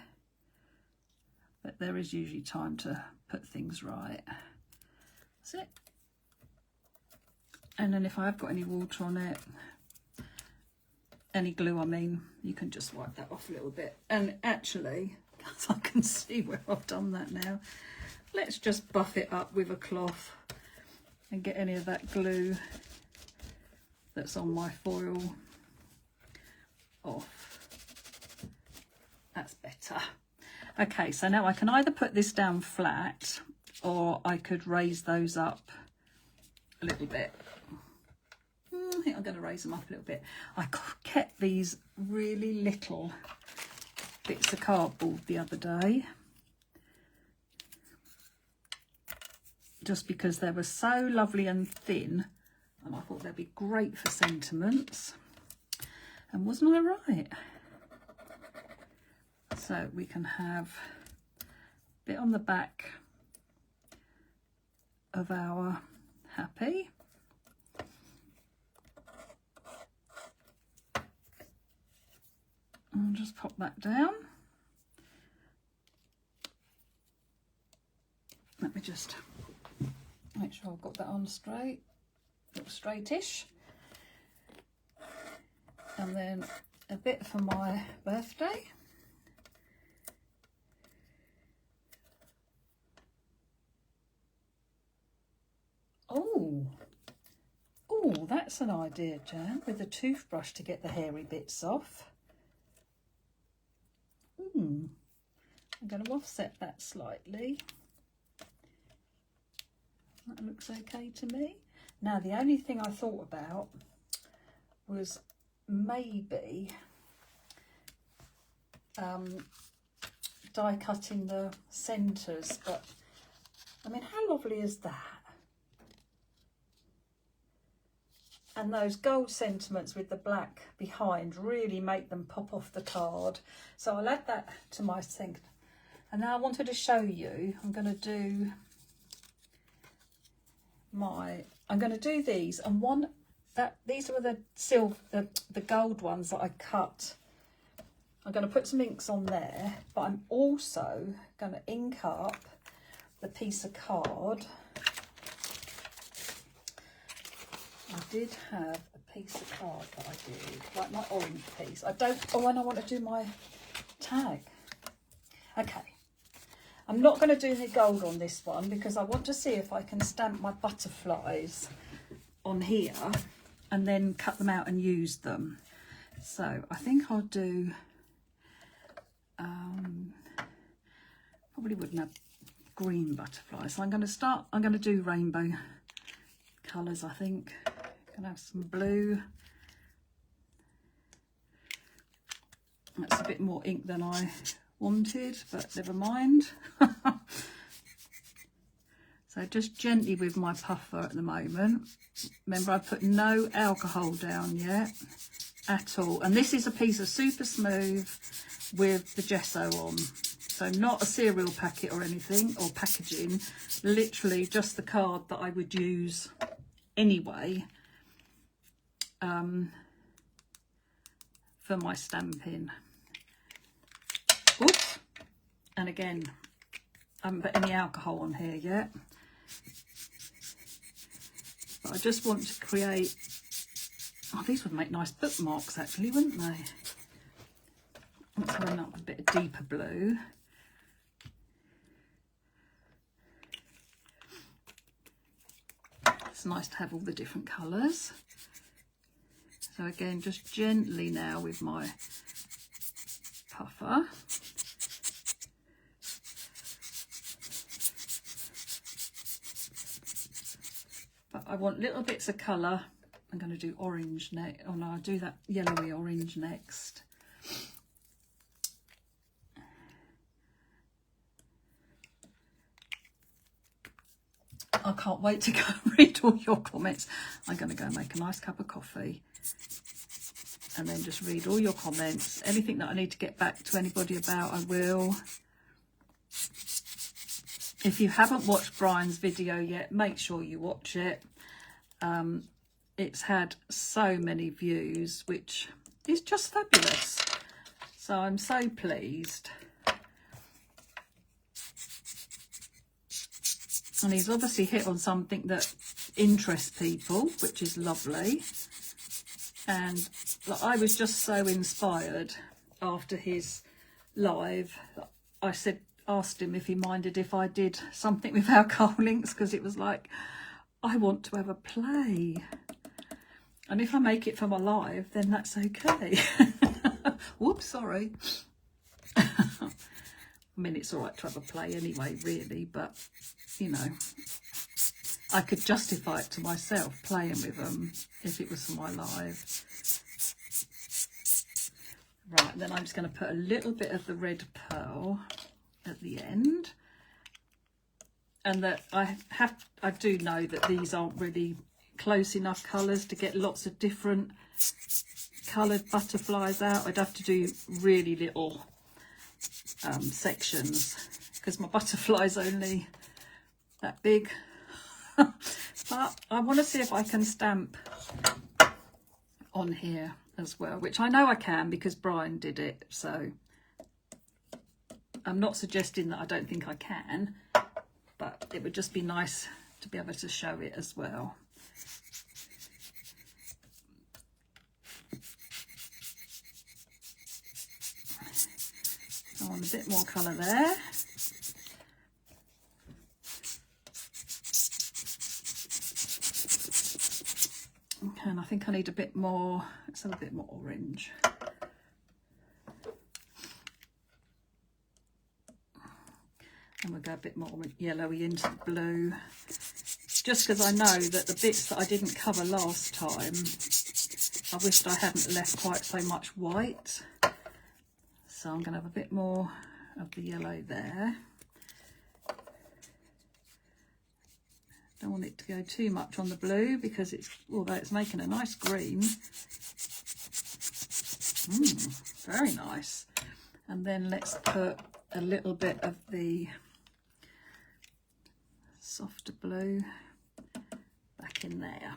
Speaker 1: but there is usually time to put things right. That's it. And then if I have got any water on it, any glue I mean, you can just wipe that off a little bit. And actually, as I can see where I've done that now, let's just buff it up with a cloth and get any of that glue that's on my foil off. That's better. Okay, so now I can either put this down flat or I could raise those up a little bit. I think I'm going to raise them up a little bit. I kept these really little bits of cardboard the other day, just because they were so lovely and thin, and I thought they'd be great for sentiments. And wasn't I right? So we can have a bit on the back of our happy. I'll just pop that down. Let me just make sure I've got that on straight, look straightish. And then a bit for my birthday. Oh, that's an idea, Jan, with a toothbrush to get the hairy bits off. I'm going to offset that slightly. That looks okay to me. Now, the only thing I thought about was maybe die cutting the centres, but I mean, how lovely is that? And those gold sentiments with the black behind really make them pop off the card. So I'll add that to my thing. And now I wanted to show you, I'm going to do these, and these were the silver, the gold ones that I cut. I'm going to put some inks on there, but I'm also going to ink up the piece of card. I did have a piece of card that I did, like my orange piece. And I want to do my tag. Okay. I'm not going to do the gold on this one because I want to see if I can stamp my butterflies on here and then cut them out and use them. So I think I'll do, probably wouldn't have green butterflies. So I'm going to do rainbow colours, I think. Gonna have some blue. That's a bit more ink than I wanted, but never mind. So just gently with my puffer at the moment. Remember, I put no alcohol down yet at all. And this is a piece of super smooth with the gesso on. So not a cereal packet or anything, or packaging, literally just the card that I would use anyway. For my stamping. Oops. And again, I haven't put any alcohol on here yet. But I just want to create, these would make nice bookmarks actually, wouldn't they? Let's run up a bit of deeper blue. It's nice to have all the different colours. So again, just gently now with my puffer. But I want little bits of colour. I'm going to do orange next. Oh no, I'll do that yellowy orange next. I can't wait to go and read all your comments. I'm going to go and make a nice cup of coffee and then just read all your comments. Anything that I need to get back to anybody about, I will. If you haven't watched Brian's video yet, make sure you watch it. It's had so many views, which is just fabulous. So I'm so pleased. And he's obviously hit on something that interests people, which is lovely. And like, I was just so inspired after his live. I asked him if he minded if I did something with our coal links, because it was like, I want to have a play. And if I make it for my live, then that's okay. Whoops, sorry. I mean, it's all right to have a play anyway, really, but, you know, I could justify it to myself playing with them if it was for my live. Right, and then I'm just going to put a little bit of the red pearl at the end. And that I do know that these aren't really close enough colours to get lots of different coloured butterflies out. I'd have to do really little sections because my butterfly's only that big. But I want to see if I can stamp on here as well, which I know I can because Brian did it. So I'm not suggesting that I don't think I can, but it would just be nice to be able to show it as well. I want a bit more colour there. Okay, and I think I need a bit more, let's have a bit more orange. And we'll go a bit more yellowy into the blue. Just because I know that the bits that I didn't cover last time, I wished I hadn't left quite so much white. So I'm going to have a bit more of the yellow there. Don't want it to go too much on the blue because it's, although it's making a nice green. Very nice. And then let's put a little bit of the softer blue back in there.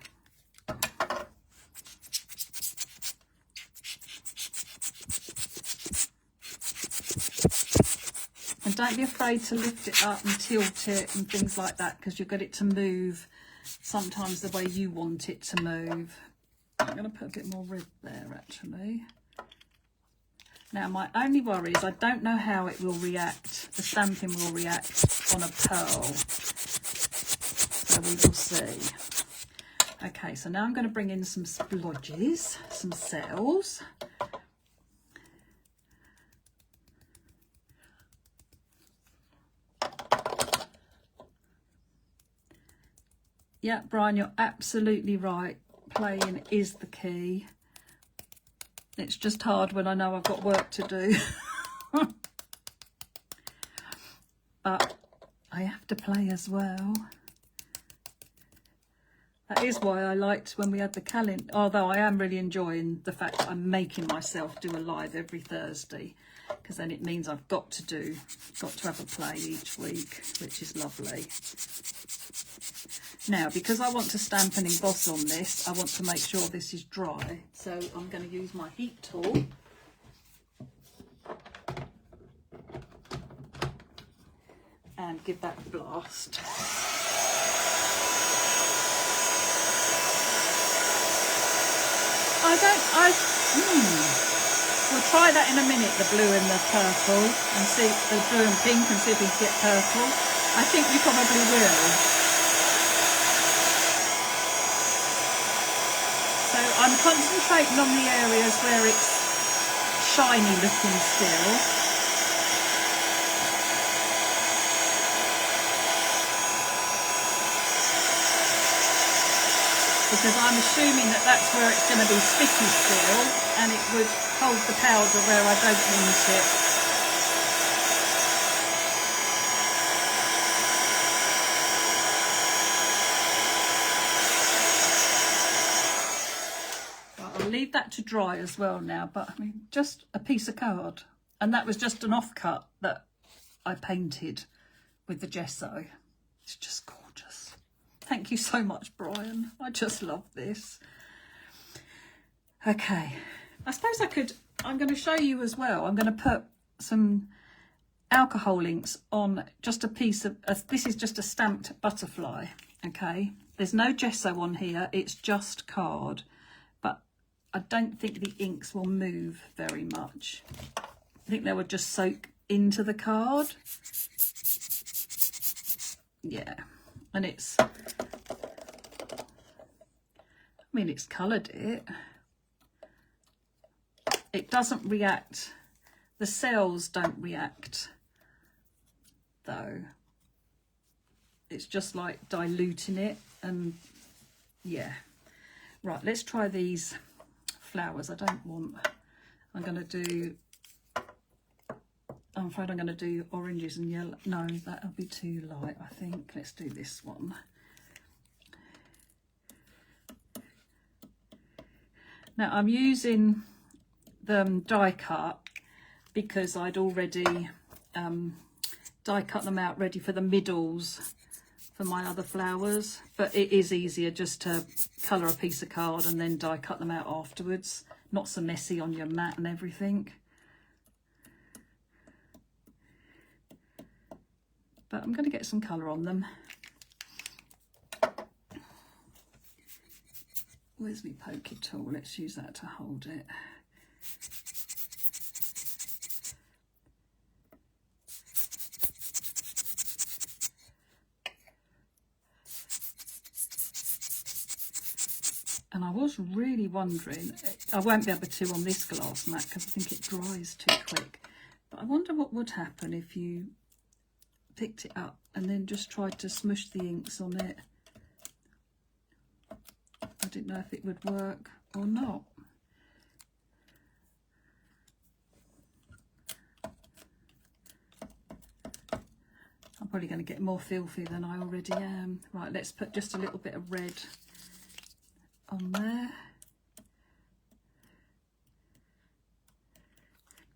Speaker 1: And don't be afraid to lift it up and tilt it and things like that, because you'll get it to move sometimes the way you want it to move. I'm going to put a bit more red there actually. Now my only worry is I don't know how it will react, the stamping will react on a pearl. So we will see. Okay, so now I'm going to bring in some splodges, some cells. Yeah, Brian, you're absolutely right. Playing is the key. It's just hard when I know I've got work to do. But I have to play as well. That is why I liked when we had the calendar, although I am really enjoying the fact that I'm making myself do a live every Thursday, because then it means I've got to have a play each week, which is lovely. Now, because I want to stamp and emboss on this, I want to make sure this is dry. So I'm going to use my heat tool. And give that a blast. We'll try that in a minute, the blue and the purple, and see the blue and pink, and see if we can get purple. I think we probably will. So I'm concentrating on the areas where it's shiny looking still. Because I'm assuming that that's where it's going to be sticky still, and it would hold the powder where I don't want it. Well, I'll leave that to dry as well now, but I mean, just a piece of card. And that was just an offcut that I painted with the gesso. It's just gorgeous. Thank you so much, Brian. I just love this. Okay, I suppose I'm going to show you as well. I'm going to put some alcohol inks on just a piece of, this is just a stamped butterfly, okay? There's no gesso on here, it's just card, but I don't think the inks will move very much. I think they would just soak into the card. Yeah, and it's, I mean, it's coloured it. It doesn't react, the cells don't react though. It's just like diluting it, and yeah. Right, let's try these flowers. I'm afraid I'm going to do oranges and yellow. No, that'll be too light, I think. Let's do this one. Now I'm using the die cut because I'd already die cut them out ready for the middles for my other flowers, but it is easier just to colour a piece of card and then die cut them out afterwards, not so messy on your mat and everything. But I'm going to get some colour on them. Where's my pokey tool? Let's use that to hold it. And I was really wondering, I won't be able to on this glass mat because I think it dries too quick, but I wonder what would happen if you picked it up and then just tried to smush the inks on it. I didn't know if it would work or not. I'm probably going to get more filthy than I already am. Right, let's put just a little bit of red on there.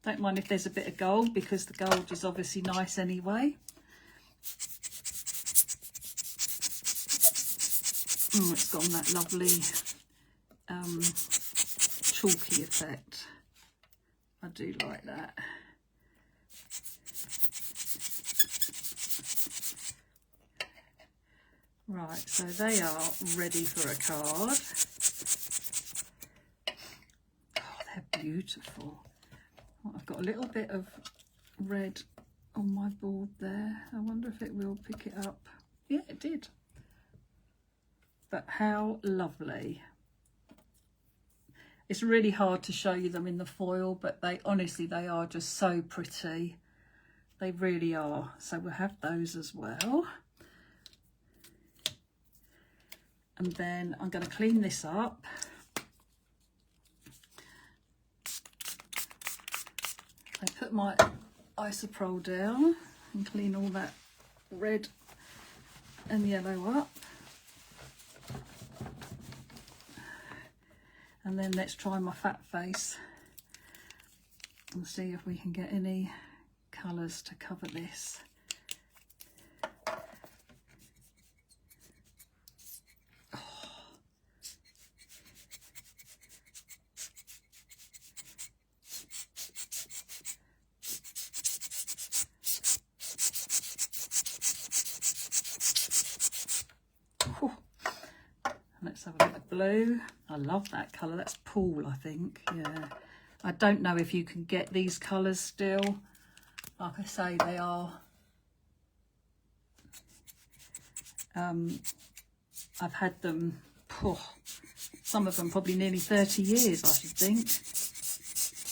Speaker 1: Don't mind if there's a bit of gold because the gold is obviously nice anyway. Oh, it's got that lovely chalky effect. I do like that. Right, so they are ready for a card. Oh, they're beautiful. Oh, I've got a little bit of red on my board there. I wonder if it will pick it up. Yeah, it did. But how lovely. It's really hard to show you them in the foil, but they honestly, they are just so pretty. They really are. So we'll have those as well. And then I'm going to clean this up. I put my isopropyl down and clean all that red and yellow up. And then let's try my fat face and see if we can get any colours to cover this. Let's have a bit of blue. I love that colour. That's pool, I think. Yeah. I don't know if you can get these colours still. Like I say, they are. I've had them, some of them probably nearly 30 years, I should think.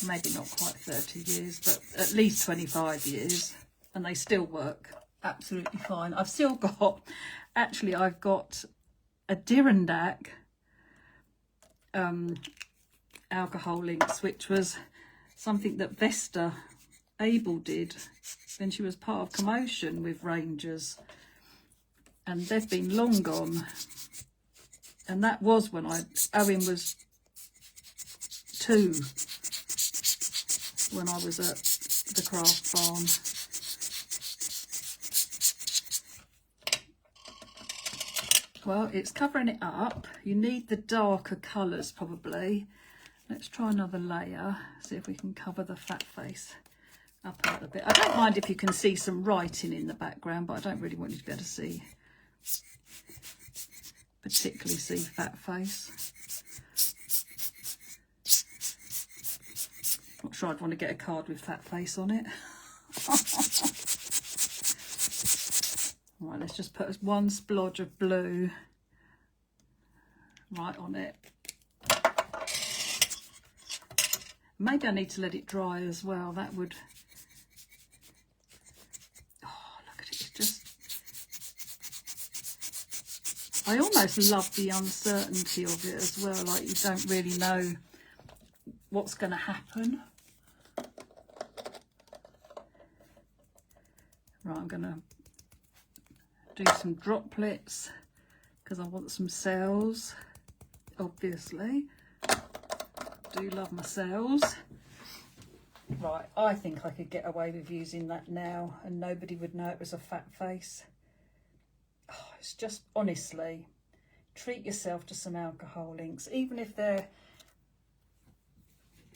Speaker 1: Maybe not quite 30 years, but at least 25 years. And they still work absolutely fine. I've still got, actually, I've got a Dirondack alcohol inks, which was something that Vesta Abel did when she was part of Commotion with Rangers, and they've been long gone. And that was when Owen was 2, when I was at the craft farm. Well, it's covering it up. You need the darker colours probably. Let's try another layer, see if we can cover the fat face up a little bit. I don't mind if you can see some writing in the background, but I don't really want you to be able to see, particularly see fat face. Not sure I'd want to get a card with fat face on it. Right, let's just put one splodge of blue right on it. Maybe I need to let it dry as well. That would... Oh, look at it. It's just... I almost love the uncertainty of it as well. Like, you don't really know what's going to happen. Right, I'm going to do some droplets because I want some cells, obviously. Do love my cells. Right, I think I could get away with using that now and nobody would know it was a fat face. Oh, it's just, honestly, treat yourself to some alcohol inks, even if they're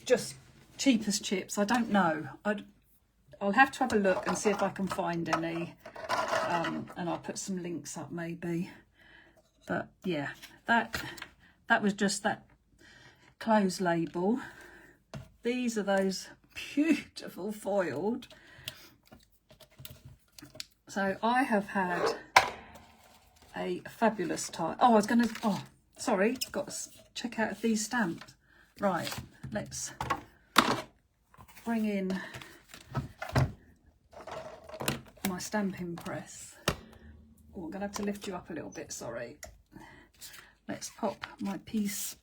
Speaker 1: just cheap as chips. I don't know. I'll have to have a look and see if I can find any, and I'll put some links up maybe. But yeah, that was just that clothes label. These are those beautiful foiled. So I have had a fabulous time. Oh, I was gonna, oh sorry, got to check out if these stamped. Right, let's bring in my stamping press. Oh, I'm gonna have to lift you up a little bit, sorry. Let's pop my piece.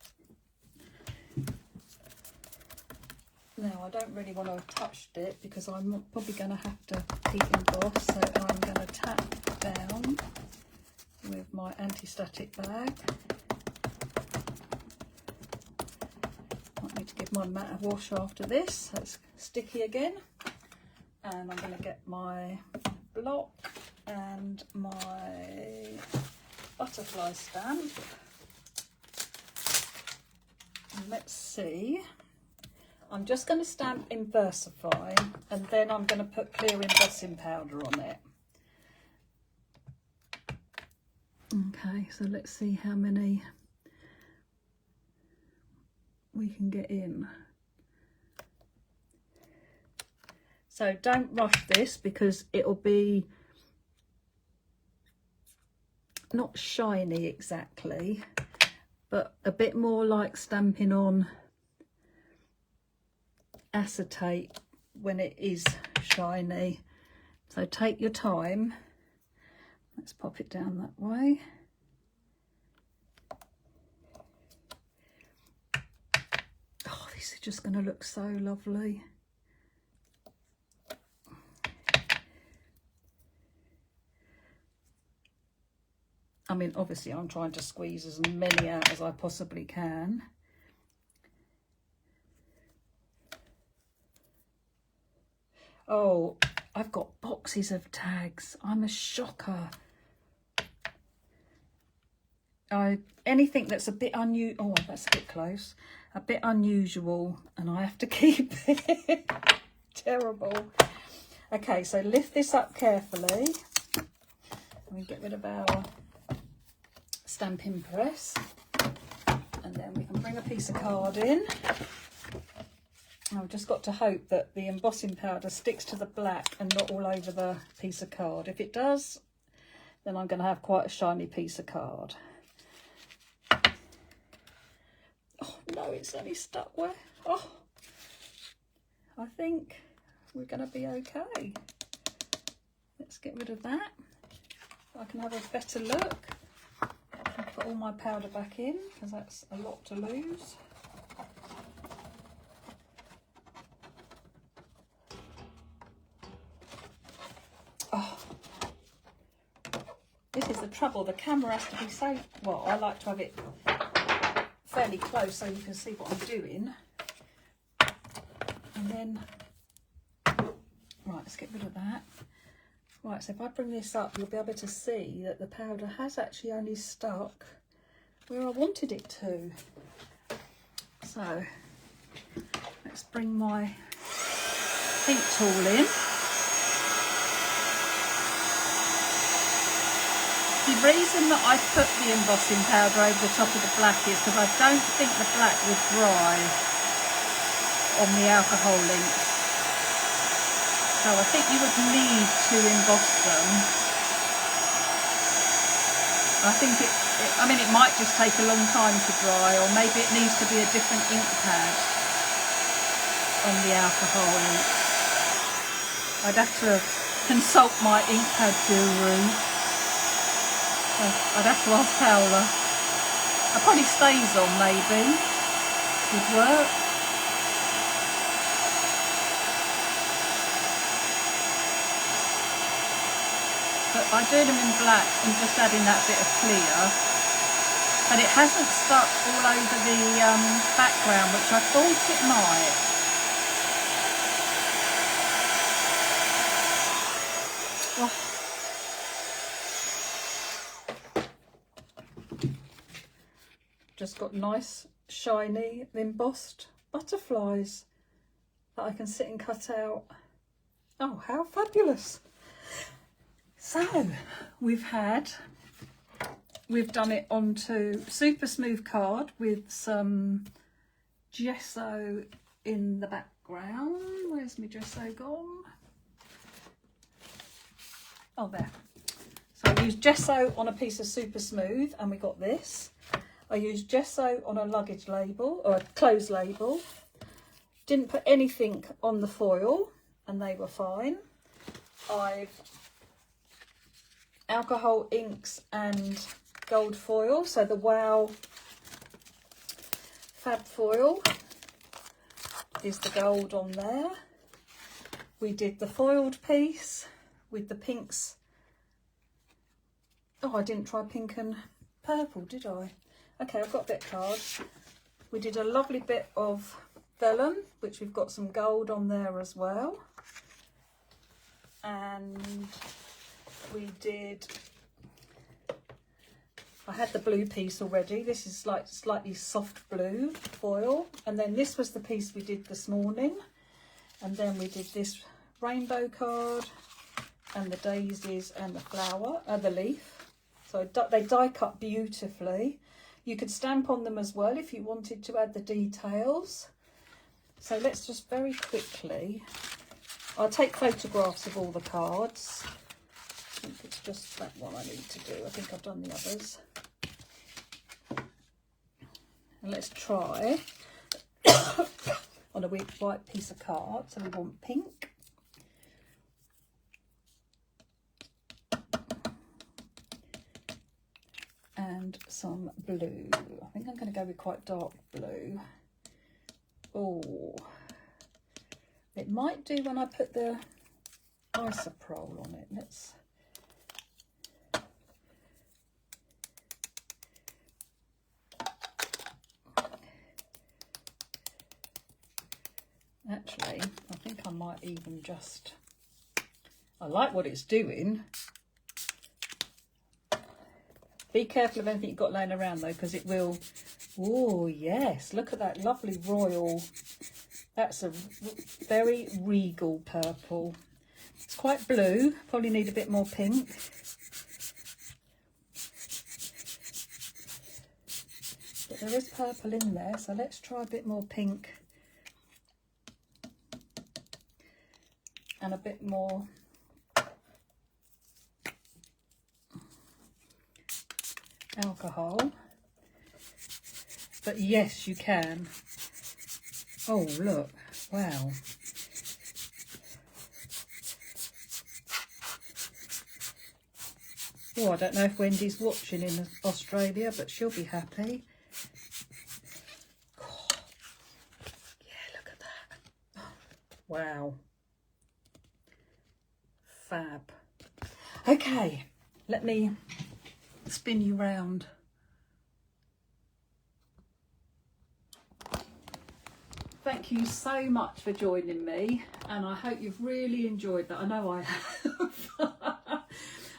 Speaker 1: Now, I don't really want to have touched it because I'm probably going to have to heat emboss, so I'm going to tap down with my anti-static bag. Might need to give my mat a wash after this, so it's sticky again. And I'm going to get my block and my butterfly stamp. And let's see. I'm just going to stamp in VersaFine and then I'm going to put clear embossing powder on it. Okay, so let's see how many we can get in. So don't rush this because it'll be not shiny exactly, but a bit more like stamping on acetate when it is shiny. So take your time. Let's pop it down that way. Oh, this is just going to look so lovely. I mean, obviously I'm trying to squeeze as many out as I possibly can. Oh, I've got boxes of tags. I'm a shocker. Anything that's a bit unusual, oh, that's a bit close, a bit unusual, and I have to keep it. Terrible. Okay, so lift this up carefully. We get rid of our stamping press, and then we can bring a piece of card in. I've just got to hope that the embossing powder sticks to the black and not all over the piece of card. If it does, then I'm going to have quite a shiny piece of card. Oh no, it's only stuck where? Oh, I think we're going to be okay. Let's get rid of that. I can have a better look. I'll put all my powder back in because that's a lot to lose. Oh, this is the trouble. The camera has to be so, well, I like to have it fairly close so you can see what I'm doing. And then, right, let's get rid of that. Right, so if I bring this up, you'll be able to see that the powder has actually only stuck where I wanted it to. So, let's bring my paint tool in. The reason that I put the embossing powder over the top of the black is because I don't think the black would dry on the alcohol inks. So I think you would need to emboss them. I think I mean, it might just take a long time to dry, or maybe it needs to be a different ink pad on the alcohol inks. I'd have to consult my ink pad guru. I'd have to ask Paola. It probably stays on, maybe. Would work. But by doing them in black and just adding that bit of clear, but it hasn't stuck all over the background, which I thought it might. Oh. Just got nice, shiny, embossed butterflies that I can sit and cut out. Oh, how fabulous. So, we've done it onto super smooth card with some gesso in the background. Where's my gesso gone? Oh, there. So I used gesso on a piece of super smooth and we got this. I used gesso on a luggage label, or a clothes label. Didn't put anything on the foil and they were fine. I've alcohol inks and gold foil, so the Wow Fab foil is the gold on there. We did the foiled piece with the pinks. Oh, I didn't try pink and purple, did I? Okay, I've got a bit of card. We did a lovely bit of vellum, which we've got some gold on there as well. And we did, I had the blue piece already. This is like slightly soft blue foil. And then this was the piece we did this morning. And then we did this rainbow card and the daisies and the flower, the leaf. So they die cut beautifully. You could stamp on them as well if you wanted to add the details. So let's just very quickly, I'll take photographs of all the cards. I think it's just that one I need to do. I think I've done the others. And let's try on a white piece of card. So we want pink. And some blue. I think I'm going to go with quite dark blue. Oh, it might do when I put the isopropyl on it. Let's. Actually, I think I might even just. I like what it's doing. Be careful of anything you've got laying around though, because it will. Oh yes, look at that lovely royal. That's a very regal purple. It's quite blue, probably need a bit more pink. But there is purple in there, so let's try a bit more pink. And a bit more alcohol. But yes, you can. Oh, look. Wow. Oh, I don't know if Wendy's watching in Australia, but she'll be happy. Oh, yeah, look at that. Wow. Fab. Okay, let me spin you round. Thank you so much for joining me, and I hope you've really enjoyed that. I know I have.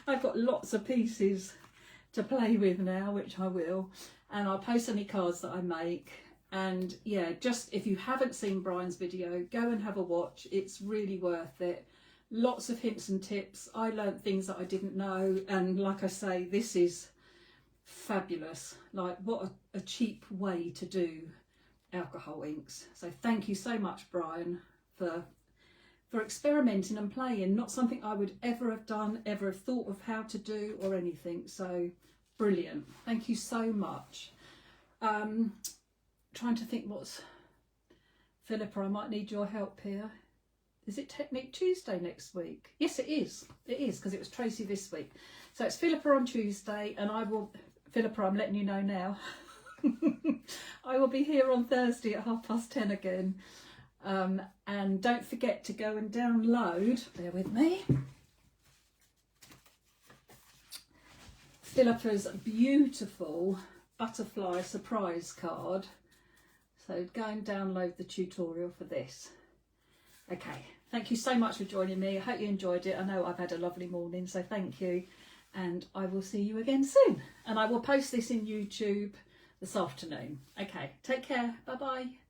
Speaker 1: I've got lots of pieces to play with now, which I will, and I'll post any cards that I make. And yeah, just if you haven't seen Brian's video, go and have a watch. It's really worth it. Lots of hints and tips. I learned things that I didn't know, and like I say, this is fabulous. Like, what a cheap way to do alcohol inks. So thank you so much, Brian, for experimenting and playing. Not something I would ever have done, ever have thought of how to do or anything. So brilliant. Thank you so much. Trying to think what's... Philippa, I might need your help here. Is it Technique Tuesday next week? Yes, it is. It is, because it was Tracy this week. So it's Philippa on Tuesday, and I will... Philippa, I'm letting you know now. I will be here on Thursday at 10:30 again. And don't forget to go and download, bear with me, Philippa's beautiful butterfly surprise card. So go and download the tutorial for this. Okay, thank you so much for joining me. I hope you enjoyed it. I know I've had a lovely morning, so thank you. And I will see you again soon. And I will post this in YouTube this afternoon. Okay, take care. Bye-bye.